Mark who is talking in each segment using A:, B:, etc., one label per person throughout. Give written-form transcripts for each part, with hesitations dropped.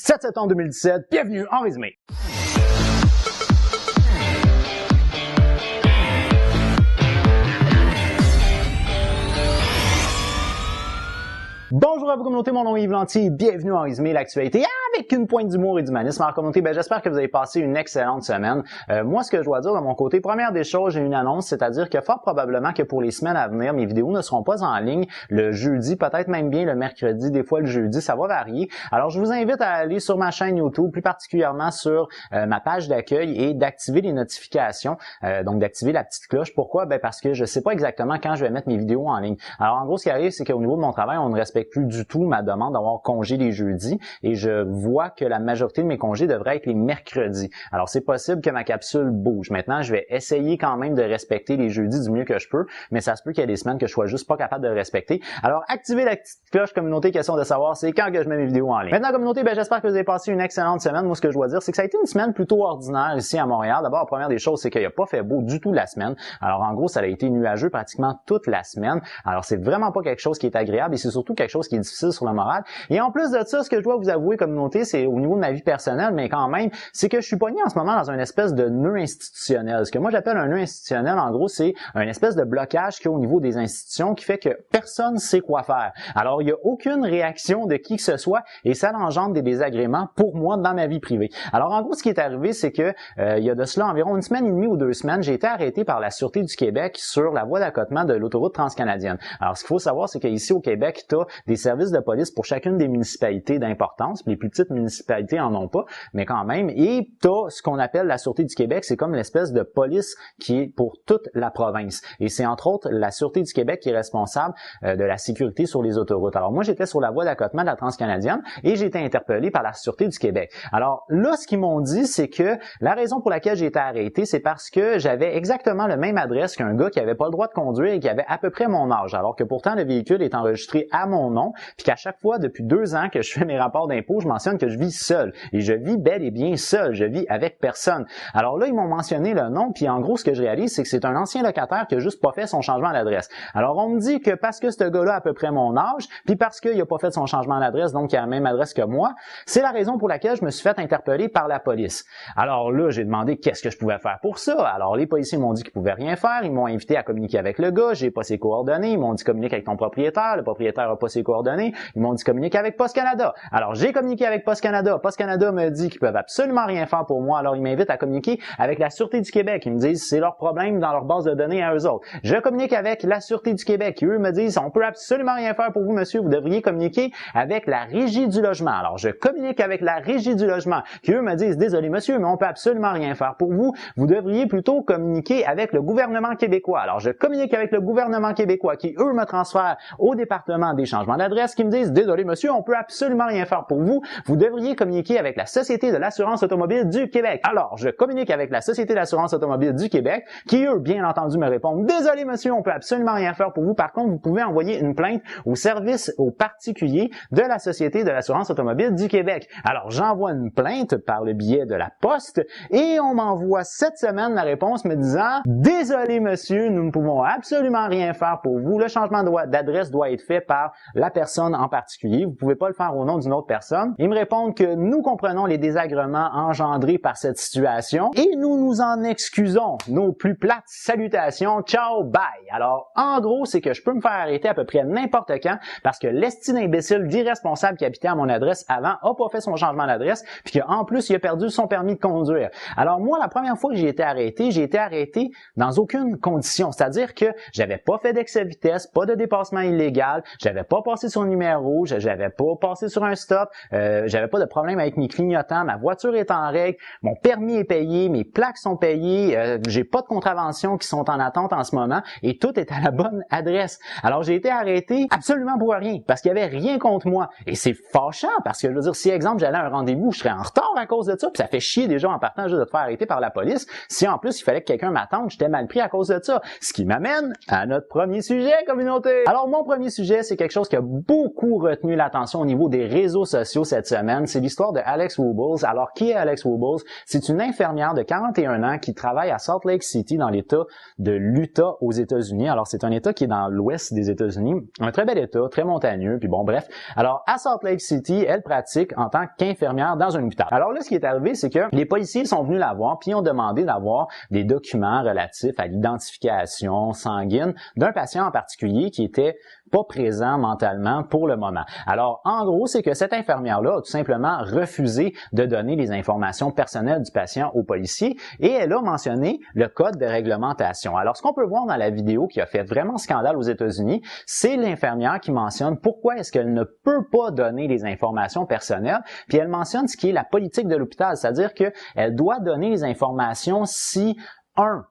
A: 7 septembre 2017, bienvenue en résumé. Bonjour à vous communauté, mon nom est Yves Lantier, bienvenue en résumé l'actualité avec une pointe d'humour et d'humanisme. Alors communauté, j'espère que vous avez passé une excellente semaine. Moi, ce que je dois dire de mon côté, première des choses, j'ai une annonce, c'est-à-dire que fort probablement que pour les semaines à venir, mes vidéos ne seront pas en ligne le jeudi, peut-être même bien le mercredi, des fois le jeudi, ça va varier. Alors je vous invite à aller sur ma chaîne YouTube, plus particulièrement sur ma page d'accueil et d'activer les notifications, donc d'activer la petite cloche. Pourquoi? Parce que je sais pas exactement quand je vais mettre mes vidéos en ligne. Alors en gros, ce qui arrive, c'est qu'au niveau de mon travail, on ne respecte plus du tout ma demande d'avoir congé les jeudis et je vois que la majorité de mes congés devraient être les mercredis. Alors c'est possible que ma capsule bouge. Maintenant, je vais essayer quand même de respecter les jeudis du mieux que je peux, mais ça se peut qu'il y ait des semaines que je sois juste pas capable de le respecter. Alors activez la petite cloche communauté, question de savoir c'est quand que je mets mes vidéos en ligne. Maintenant communauté, j'espère que vous avez passé une excellente semaine. Moi ce que je dois dire, c'est que ça a été une semaine plutôt ordinaire ici à Montréal. D'abord, la première des choses, c'est qu'il n'a pas fait beau du tout la semaine. Alors en gros, ça a été nuageux pratiquement toute la semaine. Alors c'est vraiment pas quelque chose qui est agréable et c'est surtout quelque chose qui est difficile sur le moral. Et en plus de ça, ce que je dois vous avouer communauté, c'est au niveau de ma vie personnelle, mais quand même, c'est que je suis pogné en ce moment dans une espèce de nœud institutionnel. Ce que moi j'appelle un nœud institutionnel, en gros, c'est une espèce de blocage qu'il y a au niveau des institutions qui fait que personne ne sait quoi faire. Alors, il n'y a aucune réaction de qui que ce soit et ça engendre des désagréments pour moi dans ma vie privée. Alors, en gros, ce qui est arrivé, c'est que il y a de cela environ une semaine et demie ou 2 semaines, j'ai été arrêté par la Sûreté du Québec sur la voie d'accotement de l'autoroute transcanadienne. Alors, ce qu'il faut savoir, c'est qu'ici au Québec, tu as des services de police pour chacune des municipalités d'importance. Les plus petites municipalités en ont pas, mais quand même. Et tu as ce qu'on appelle la Sûreté du Québec, c'est comme l'espèce de police qui est pour toute la province. Et c'est entre autres la Sûreté du Québec qui est responsable de la sécurité sur les autoroutes. Alors moi, j'étais sur la voie d'accotement de la transcanadienne et j'ai été interpellé par la Sûreté du Québec. Alors là, ce qu'ils m'ont dit, c'est que la raison pour laquelle j'ai été arrêté, c'est parce que j'avais exactement la même adresse qu'un gars qui avait pas le droit de conduire et qui avait à peu près mon âge, alors que pourtant le véhicule est enregistré à mon nom, puis qu'à chaque fois, depuis 2 ans que je fais mes rapports d'impôts, je mentionne que je vis seul. Et je vis bel et bien seul, je vis avec personne. Alors là, ils m'ont mentionné le nom, puis en gros, ce que je réalise, c'est que c'est un ancien locataire qui a juste pas fait son changement d'adresse. Alors on me dit que parce que ce gars-là a à peu près mon âge, puis parce qu'il a pas fait son changement d'adresse, donc il a la même adresse que moi, c'est la raison pour laquelle je me suis fait interpeller par la police. Alors là, j'ai demandé qu'est-ce que je pouvais faire pour ça. Alors les policiers m'ont dit qu'ils pouvaient rien faire, ils m'ont invité à communiquer avec le gars, j'ai pas ses coordonnées, ils m'ont dit communique avec ton propriétaire, le propriétaire a pas ses coordonnées, ils m'ont dit communique avec Poste Canada. Alors j'ai communiqué avec Poste Canada, Poste Canada me dit qu'ils peuvent absolument rien faire pour moi, alors ils m'invitent à communiquer avec la Sûreté du Québec, ils me disent c'est leur problème dans leur base de données à eux autres. Je communique avec la Sûreté du Québec, qui eux me disent on peut absolument rien faire pour vous monsieur, vous devriez communiquer avec la Régie du logement. Alors je communique avec la Régie du logement, qui eux me disent désolé monsieur, mais on peut absolument rien faire pour vous, vous devriez plutôt communiquer avec le gouvernement québécois. Alors je communique avec le gouvernement québécois, qui eux me transfèrent au département des changements d'adresse, qui me disent désolé monsieur, on peut absolument rien faire pour vous, vous devriez communiquer avec la Société de l'assurance automobile du Québec. Alors, je communique avec la Société d'assurance automobile du Québec, qui eux, bien entendu, me répondent « Désolé monsieur, on peut absolument rien faire pour vous. Par contre, vous pouvez envoyer une plainte au service aux particuliers de la Société de l'assurance automobile du Québec. » Alors, j'envoie une plainte par le biais de la poste et on m'envoie cette semaine la réponse me disant « Désolé monsieur, nous ne pouvons absolument rien faire pour vous. Le changement d'adresse doit être fait par la personne en particulier. Vous pouvez pas le faire au nom d'une autre personne. » Ils me répondent que nous comprenons les désagréments engendrés par cette situation et nous nous en excusons. Nos plus plates salutations. Ciao, bye. Alors, en gros, c'est que je peux me faire arrêter à peu près n'importe quand parce que l'esti d'imbécile d'irresponsable qui habitait à mon adresse avant a pas fait son changement d'adresse puis qu'en plus, il a perdu son permis de conduire. Alors moi, la première fois que j'ai été arrêté dans aucune condition. C'est-à-dire que j'avais pas fait d'excès de vitesse, pas de dépassement illégal, j'avais pas passé sur le numéro rouge, j'avais pas passé sur un stop, j'avais pas de problème avec mes clignotants, ma voiture est en règle, mon permis est payé, mes plaques sont payées, j'ai pas de contraventions qui sont en attente en ce moment et tout est à la bonne adresse. Alors j'ai été arrêté absolument pour rien parce qu'il y avait rien contre moi et c'est fâchant parce que je veux dire si exemple j'allais à un rendez-vous, je serais en retard à cause de ça, puis ça fait chier déjà en partant juste de te faire arrêter par la police. Si en plus il fallait que quelqu'un m'attende, j'étais mal pris à cause de ça. Ce qui m'amène à notre premier sujet, communauté. Alors mon premier sujet, c'est quelque chose qui a beaucoup retenu l'attention au niveau des réseaux sociaux cette semaine, c'est l'histoire de Alex Wubbels. Alors, qui est Alex Wubbels? C'est une infirmière de 41 ans qui travaille à Salt Lake City dans l'État de l'Utah aux États-Unis. Alors, c'est un État qui est dans l'ouest des États-Unis. Un très bel État, très montagneux, puis bon, bref. Alors, à Salt Lake City, elle pratique en tant qu'infirmière dans un hôpital. Alors là, ce qui est arrivé, c'est que les policiers sont venus la voir, puis ont demandé d'avoir des documents relatifs à l'identification sanguine d'un patient en particulier qui était pas présent mentalement pour le moment. Alors, en gros, c'est que cette infirmière-là a tout simplement refusé de donner les informations personnelles du patient aux policiers et elle a mentionné le code de réglementation. Alors, ce qu'on peut voir dans la vidéo qui a fait vraiment scandale aux États-Unis, c'est l'infirmière qui mentionne pourquoi est-ce qu'elle ne peut pas donner les informations personnelles, puis elle mentionne ce qui est la politique de l'hôpital, c'est-à-dire qu'elle doit donner les informations si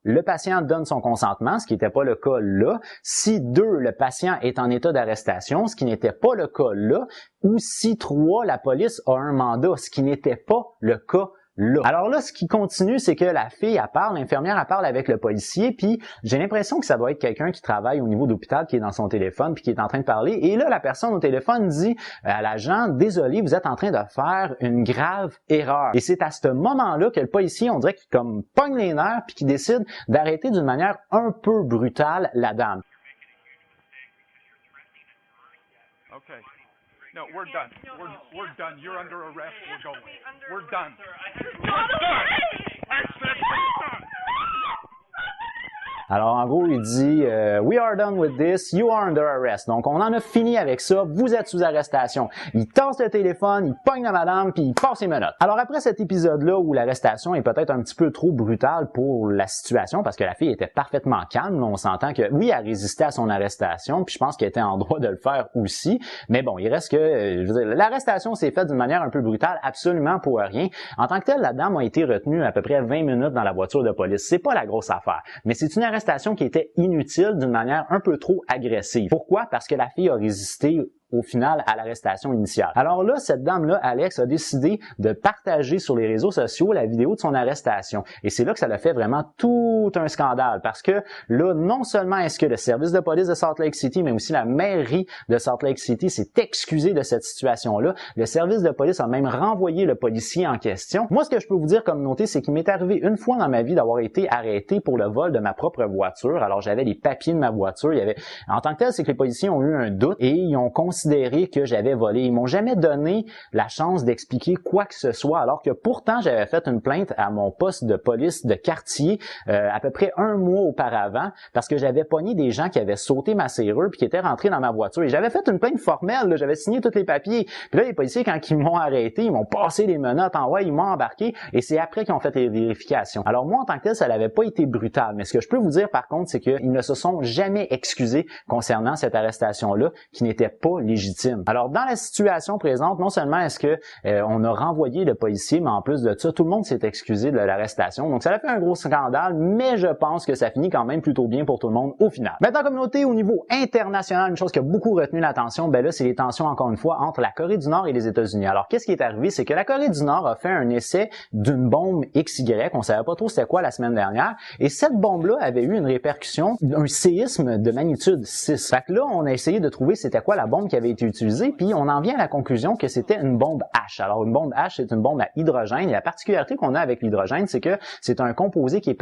A: le patient donne son consentement, ce qui n'était pas le cas là. Si 2, le patient est en état d'arrestation, ce qui n'était pas le cas là. Ou si 3, la police a un mandat, ce qui n'était pas le cas là. Alors là, ce qui continue, c'est que la fille, elle parle, l'infirmière, elle parle avec le policier, puis j'ai l'impression que ça doit être quelqu'un qui travaille au niveau d'hôpital, qui est dans son téléphone, puis qui est en train de parler. Et là, la personne au téléphone dit à l'agent, désolé, vous êtes en train de faire une grave erreur. Et c'est à ce moment-là que le policier, on dirait qu'il comme pogne les nerfs, puis qu'il décide d'arrêter d'une manière un peu brutale la dame.
B: Okay. No, we're done. We're done. You're under arrest. We're going. We're done.
A: Alors, en gros, il dit « We are done with this. You are under arrest. » Donc, on en a fini avec ça. Vous êtes sous arrestation. Il tasse le téléphone, il pogne la madame, puis il passe ses menottes. Alors, après cet épisode-là où l'arrestation est peut-être un petit peu trop brutale pour la situation, parce que la fille était parfaitement calme, on s'entend que, oui, elle résistait à son arrestation, puis je pense qu'elle était en droit de le faire aussi. Mais bon, il reste que, je veux dire, l'arrestation s'est faite d'une manière un peu brutale, absolument pour rien. En tant que telle, la dame a été retenue à peu près 20 minutes dans la voiture de police. C'est pas la grosse affaire. Mais c'est une arrestation qui était inutile d'une manière un peu trop agressive. Pourquoi? Parce que la fille a résisté au final à l'arrestation initiale. Alors là, cette dame-là, Alex, a décidé de partager sur les réseaux sociaux la vidéo de son arrestation. Et c'est là que ça l'a fait vraiment tout un scandale parce que là, non seulement est-ce que le service de police de Salt Lake City, mais aussi la mairie de Salt Lake City s'est excusé de cette situation-là. Le service de police a même renvoyé le policier en question. Moi, ce que je peux vous dire comme noté, c'est qu'il m'est arrivé une fois dans ma vie d'avoir été arrêté pour le vol de ma propre voiture. Alors, j'avais les papiers de ma voiture. En tant que tel, c'est que les policiers ont eu un doute et ils ont considéré que j'avais volé. Ils m'ont jamais donné la chance d'expliquer quoi que ce soit, alors que pourtant j'avais fait une plainte à mon poste de police de quartier à peu près un mois auparavant parce que j'avais pogné des gens qui avaient sauté ma serrure puis qui étaient rentrés dans ma voiture. Et j'avais fait une plainte formelle, là, j'avais signé tous les papiers. Puis là, les policiers, quand ils m'ont arrêté, ils m'ont passé les menottes en ils m'ont embarqué et c'est après qu'ils ont fait les vérifications. Alors moi, en tant que tel, ça n'avait pas été brutal. Mais ce que je peux vous dire par contre, c'est qu'ils ne se sont jamais excusés concernant cette arrestation-là qui n'était pas légitime. Alors, dans la situation présente, non seulement est-ce que on a renvoyé le policier, mais en plus de ça, tout le monde s'est excusé de l'arrestation. Donc, ça a fait un gros scandale, mais je pense que ça finit quand même plutôt bien pour tout le monde au final. Maintenant, comme noté, au niveau international, une chose qui a beaucoup retenu l'attention, ben là, c'est les tensions, encore une fois, entre la Corée du Nord et les États-Unis. Alors, qu'est-ce qui est arrivé? C'est que la Corée du Nord a fait un essai d'une bombe XY. On savait pas trop c'était quoi la semaine dernière. Et cette bombe-là avait eu une répercussion, un séisme de magnitude 6. Fait que là, on a essayé de trouver c'était quoi la bombe qui avait été utilisée, puis on en vient à la conclusion que c'était une bombe H. Alors, une bombe H, c'est une bombe à hydrogène. Et la particularité qu'on a avec l'hydrogène, c'est que c'est un composé qui est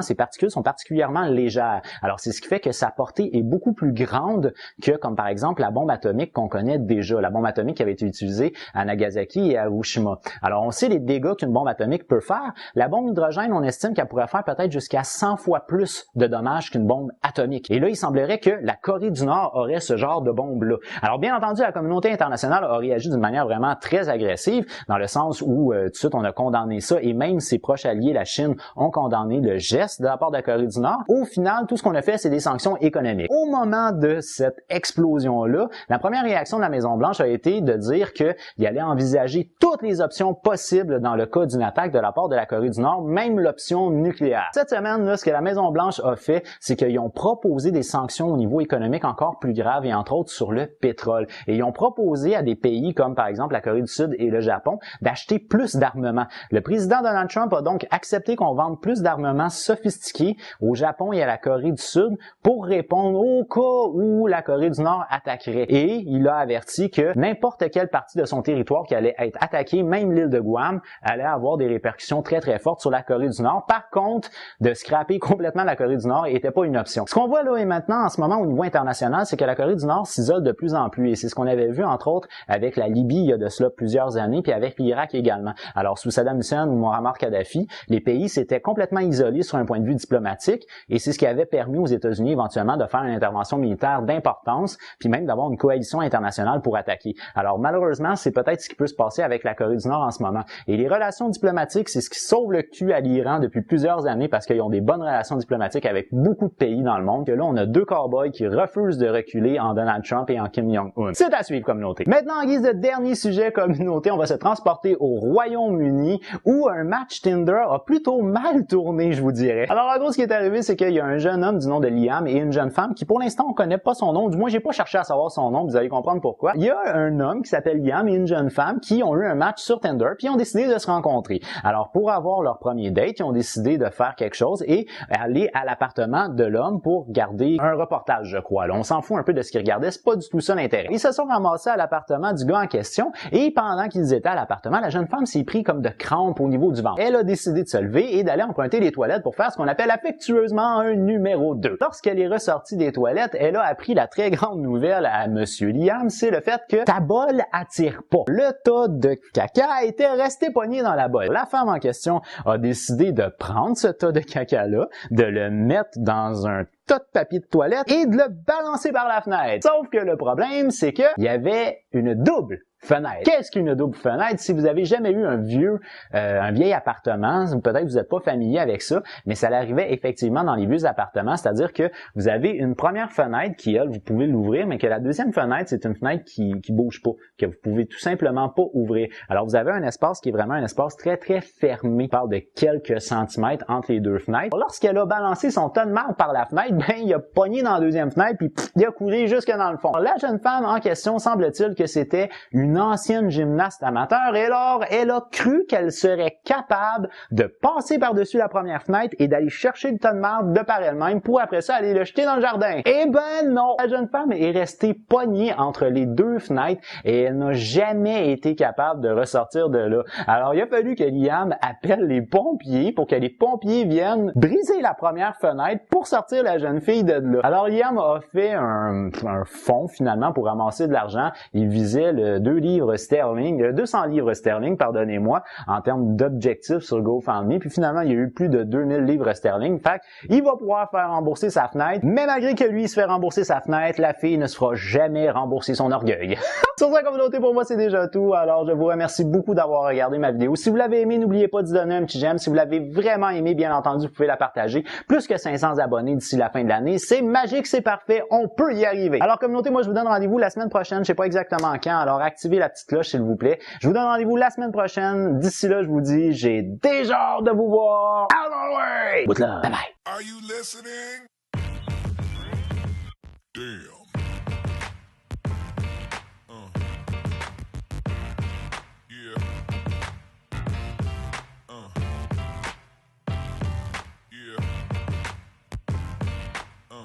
A: ses particules sont particulièrement légères. Alors, c'est ce qui fait que sa portée est beaucoup plus grande que, comme par exemple, la bombe atomique qu'on connaît déjà. La bombe atomique qui avait été utilisée à Nagasaki et à Hiroshima. Alors, on sait les dégâts qu'une bombe atomique peut faire. La bombe hydrogène, on estime qu'elle pourrait faire peut-être jusqu'à 100 fois plus de dommages qu'une bombe atomique. Et là, il semblerait que la Corée du Nord aurait ce genre de bombe-là. Alors, bien entendu, la communauté internationale a réagi d'une manière vraiment très agressive, dans le sens où tout de suite, on a condamné ça, et même ses proches alliés, la Chine, ont condamné le geste de la part de la Corée du Nord. Au final, tout ce qu'on a fait, c'est des sanctions économiques. Au moment de cette explosion-là, la première réaction de la Maison-Blanche a été de dire qu'il allait envisager toutes les options possibles dans le cas d'une attaque de la part de la Corée du Nord, même l'option nucléaire. Cette semaine, là, ce que la Maison-Blanche a fait, c'est qu'ils ont proposé des sanctions au niveau économique encore plus graves, et entre autres sur le pétrole. pétrole. Et ils ont proposé à des pays comme par exemple la Corée du Sud et le Japon d'acheter plus d'armements. Le président Donald Trump a donc accepté qu'on vende plus d'armements sophistiqués au Japon et à la Corée du Sud pour répondre au cas où la Corée du Nord attaquerait. Et il a averti que n'importe quelle partie de son territoire qui allait être attaquée, même l'île de Guam, allait avoir des répercussions très très fortes sur la Corée du Nord. Par contre, de scraper complètement la Corée du Nord n'était pas une option. Ce qu'on voit là et maintenant en ce moment au niveau international, c'est que la Corée du Nord s'isole de plus en plus. Et c'est ce qu'on avait vu entre autres avec la Libye il y a de cela plusieurs années, puis avec l'Irak également. Alors sous Saddam Hussein ou Muammar Kadhafi, les pays s'étaient complètement isolés sur un point de vue diplomatique et c'est ce qui avait permis aux États-Unis éventuellement de faire une intervention militaire d'importance, puis même d'avoir une coalition internationale pour attaquer. Alors malheureusement, c'est peut-être ce qui peut se passer avec la Corée du Nord en ce moment. Et les relations diplomatiques, c'est ce qui sauve le cul à l'Iran depuis plusieurs années parce qu'ils ont des bonnes relations diplomatiques avec beaucoup de pays dans le monde. Que là, on a deux cowboys qui refusent de reculer en Donald Trump et en Kim Jong-un. C'est à suivre, communauté. Maintenant, en guise de dernier sujet, communauté, on va se transporter au Royaume-Uni où un match Tinder a plutôt mal tourné, je vous dirais. Alors, en gros, ce qui est arrivé, c'est qu'il y a un jeune homme du nom de Liam et une jeune femme qui, pour l'instant, on connaît pas son nom. Du moins, j'ai pas cherché à savoir son nom, vous allez comprendre pourquoi. Il y a un homme qui s'appelle Liam et une jeune femme qui ont eu un match sur Tinder puis ont décidé de se rencontrer. Alors, pour avoir leur premier date, ils ont décidé de faire quelque chose et aller à l'appartement de l'homme pour garder un reportage, je crois. Là, on s'en fout un peu de ce qu'ils regardaient, c'est pas du tout ça l'intérêt. Ils se sont ramassés à l'appartement du gars en question et pendant qu'ils étaient à l'appartement, la jeune femme s'est pris comme de crampes au niveau du ventre. Elle a décidé de se lever et d'aller emprunter les toilettes pour faire ce qu'on appelle affectueusement un numéro 2. Lorsqu'elle est ressortie des toilettes, elle a appris la très grande nouvelle à Monsieur Liam, c'est le fait que ta bolle attire pas. Le tas de caca était resté pogné dans la bolle. La femme en question a décidé de prendre ce tas de caca-là, de le mettre dans un tas de papier de toilette et de le balancer par la fenêtre. Sauf que le problème, c'est que il y avait une double fenêtre. Qu'est-ce qu'une double fenêtre? Si vous avez jamais eu un vieil appartement, peut-être que vous n'êtes pas familier avec ça, mais ça arrivait effectivement dans les vieux appartements, c'est-à-dire que vous avez une première fenêtre qui, elle, vous pouvez l'ouvrir, mais que la deuxième fenêtre, c'est une fenêtre qui bouge pas, que vous pouvez tout simplement pas ouvrir. Alors, vous avez un espace qui est vraiment un espace très, très fermé. On parle de quelques centimètres entre les deux fenêtres. Lorsqu'elle a balancé son tas de marde par la fenêtre, ben, il a pogné dans la deuxième fenêtre, puis il a coulé jusque dans le fond. Alors, la jeune femme en question, semble-t-il que c'était une ancienne gymnaste amateur et alors elle a cru qu'elle serait capable de passer par-dessus la première fenêtre et d'aller chercher le tas de marde de par elle-même pour après ça aller le jeter dans le jardin. Eh ben non! La jeune femme est restée pognée entre les deux fenêtres et elle n'a jamais été capable de ressortir de là. Alors il a fallu que Liam appelle les pompiers pour que les pompiers viennent briser la première fenêtre pour sortir la jeune fille de là. Alors Liam a fait un fonds finalement pour ramasser de l'argent. Il visait le 200 livres sterling, pardonnez-moi, en termes d'objectifs sur GoFundMe. Puis finalement, il y a eu plus de 2000 livres sterling. Fait qu'il va pouvoir faire rembourser sa fenêtre. Mais malgré que lui, il se fait rembourser sa fenêtre, la fille ne se fera jamais rembourser son orgueil. Sur ça, communauté, pour moi, c'est déjà tout. Alors, je vous remercie beaucoup d'avoir regardé ma vidéo. Si vous l'avez aimé, n'oubliez pas d'y donner un petit j'aime. Si vous l'avez vraiment aimé, bien entendu, vous pouvez la partager. Plus que 500 abonnés d'ici la fin de l'année. C'est magique, c'est parfait. On peut y arriver. Alors, communauté, moi, je vous donne rendez-vous la semaine prochaine. Je sais pas exactement quand. Alors, activez la petite cloche, s'il vous plaît. Je vous donne rendez-vous la semaine prochaine. D'ici là, je vous dis, j'ai déjà hâte de vous voir. Out of the way! Good luck. Bye bye.
C: Are you listening? Damn.